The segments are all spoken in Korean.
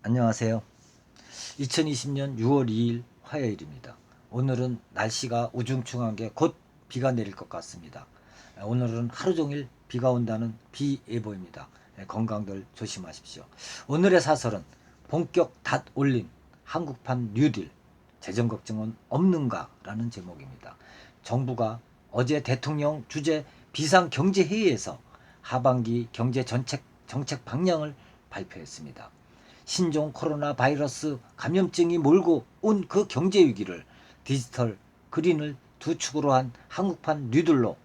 안녕하세요. 2020년 6월 2일 화요일입니다. 오늘은 날씨가 우중충한 게 곧 비가 내릴 것 같습니다. 오늘은 하루 종일 비가 온다는 비 예보입니다. 건강들 조심하십시오. 오늘의 사설은 본격 닷 올린 한국판 뉴딜 재정 걱정은 없는가 라는 제목입니다. 정부가 어제 대통령 주재 비상경제회의에서 하반기 정책 방향을 발표했습니다. 신종 코로나 바이러스 감염증이 몰고 온 그 경제 위기를 디지털 그린을 두 축으로 한 한국판 뉴딜로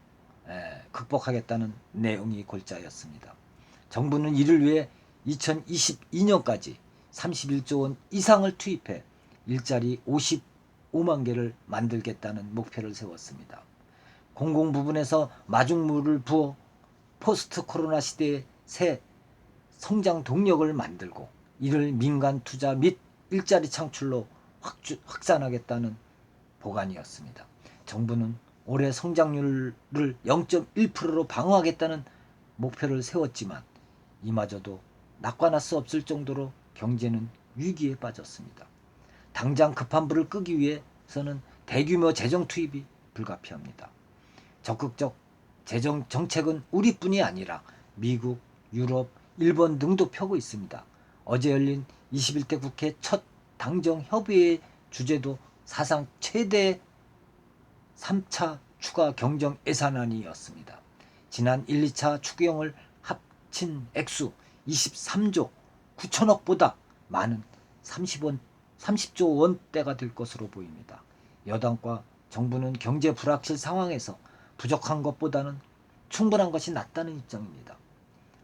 극복하겠다는 내용이 골자였습니다. 정부는 이를 위해 2022년까지 31조 원 이상을 투입해 일자리 55만 개를 만들겠다는 목표를 세웠습니다. 공공 부분에서 마중물을 부어 포스트 코로나 시대의 새 성장 동력을 만들고 이를 민간 투자 및 일자리 창출로 확산하겠다는 보관이었습니다. 정부는 올해 성장률을 0.1%로 방어하겠다는 목표를 세웠지만 이마저도 낙관할 수 없을 정도로 경제는 위기에 빠졌습니다. 당장 급한 불을 끄기 위해서는 대규모 재정 투입이 불가피합니다. 적극적 재정 정책은 우리뿐이 아니라 미국, 유럽, 일본 등도 펴고 있습니다. 어제 열린 21대 국회 첫 당정협의회의 주제도 사상 최대 3차 추가 경정 예산안이었습니다. 지난 1, 2차 추경을 합친 액수 23조 9천억보다 많은 30조 원대가 될 것으로 보입니다. 여당과 정부는 경제 불확실 상황에서 부족한 것보다는 충분한 것이 낫다는 입장입니다.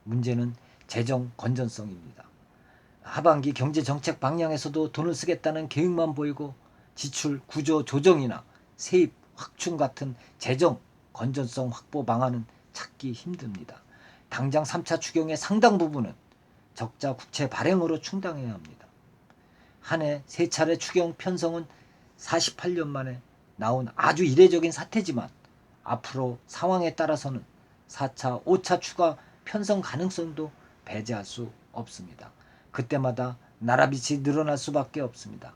문제는 재정 건전성입니다. 하반기 경제정책 방향에서도 돈을 쓰겠다는 계획만 보이고 지출 구조 조정이나 세입 확충 같은 재정 건전성 확보 방안은 찾기 힘듭니다. 당장 3차 추경의 상당 부분은 적자 국채 발행으로 충당해야 합니다. 한 해 3차례 추경 편성은 48년 만에 나온 아주 이례적인 사태지만 앞으로 상황에 따라서는 4차, 5차 추가 편성 가능성도 배제할 수 없습니다. 그때마다 나라빚이 늘어날 수밖에 없습니다.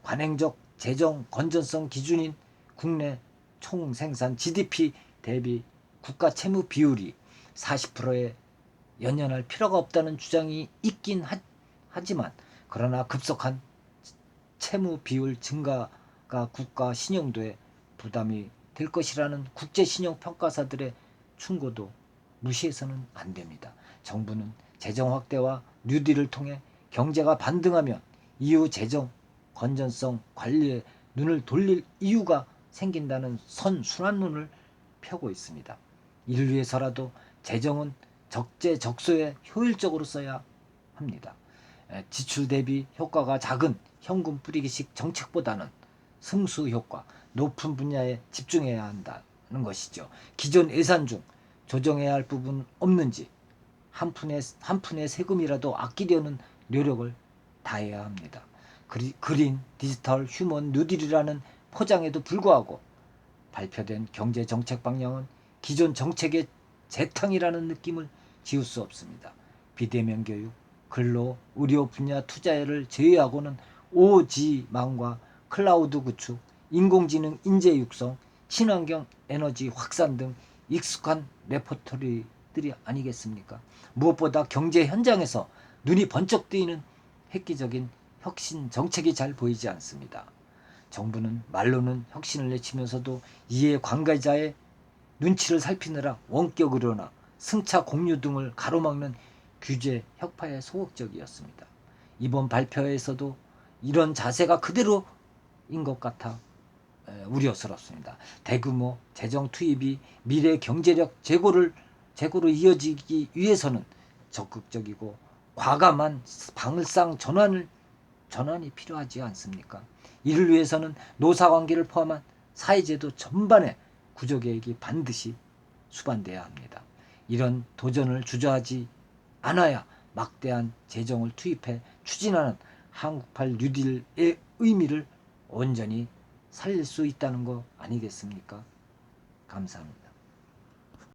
관행적 재정 건전성 기준인 국내 총생산 GDP 대비 국가 채무 비율이 40%에 연연할 필요가 없다는 주장이 있긴 하지만 그러나 급속한 채무 비율 증가가 국가 신용도에 부담이 될 것이라는 국제신용평가사들의 충고도 무시해서는 안 됩니다. 정부는 재정 확대와 뉴딜을 통해 경제가 반등하면 이후 재정 건전성 관리에 눈을 돌릴 이유가 생긴다는 선순환론을 펴고 있습니다. 이를 위해서라도 재정은 적재적소에 효율적으로 써야 합니다. 지출 대비 효과가 작은 현금 뿌리기식 정책보다는 승수 효과 높은 분야에 집중해야 한다는 것이죠. 기존 예산 중 조정해야 할 부분 없는지 한 푼의 세금이라도 아끼려는 노력을 다해야 합니다. 그린 디지털 휴먼 뉴딜이라는 포장에도 불구하고 발표된 경제 정책 방향은 기존 정책의 재탕이라는 느낌을 지울 수 없습니다. 비대면 교육, 근로, 의료 분야 투자를 제외하고는 오지망과 클라우드 구축, 인공지능 인재 육성, 친환경 에너지 확산 등 익숙한 레퍼토리들이 아니겠습니까? 무엇보다 경제 현장에서 눈이 번쩍 뜨이는 획기적인 혁신 정책이 잘 보이지 않습니다. 정부는 말로는 혁신을 내치면서도 이해 관계자의 눈치를 살피느라 원격으로나 승차 공유 등을 가로막는 규제 혁파에 소극적이었습니다. 이번 발표에서도 이런 자세가 그대로인 것 같아 우려스럽습니다. 대규모 재정 투입이 미래 경제력 제고로 이어지기 위해서는 적극적이고 과감한 방을상 전환이 필요하지 않습니까? 이를 위해서는 노사관계를 포함한 사회제도 전반의 구조개혁이 반드시 수반돼야 합니다. 이런 도전을 주저하지 않아야 막대한 재정을 투입해 추진하는 한국판 뉴딜의 의미를 온전히 살릴 수 있다는 거 아니겠습니까? 감사합니다.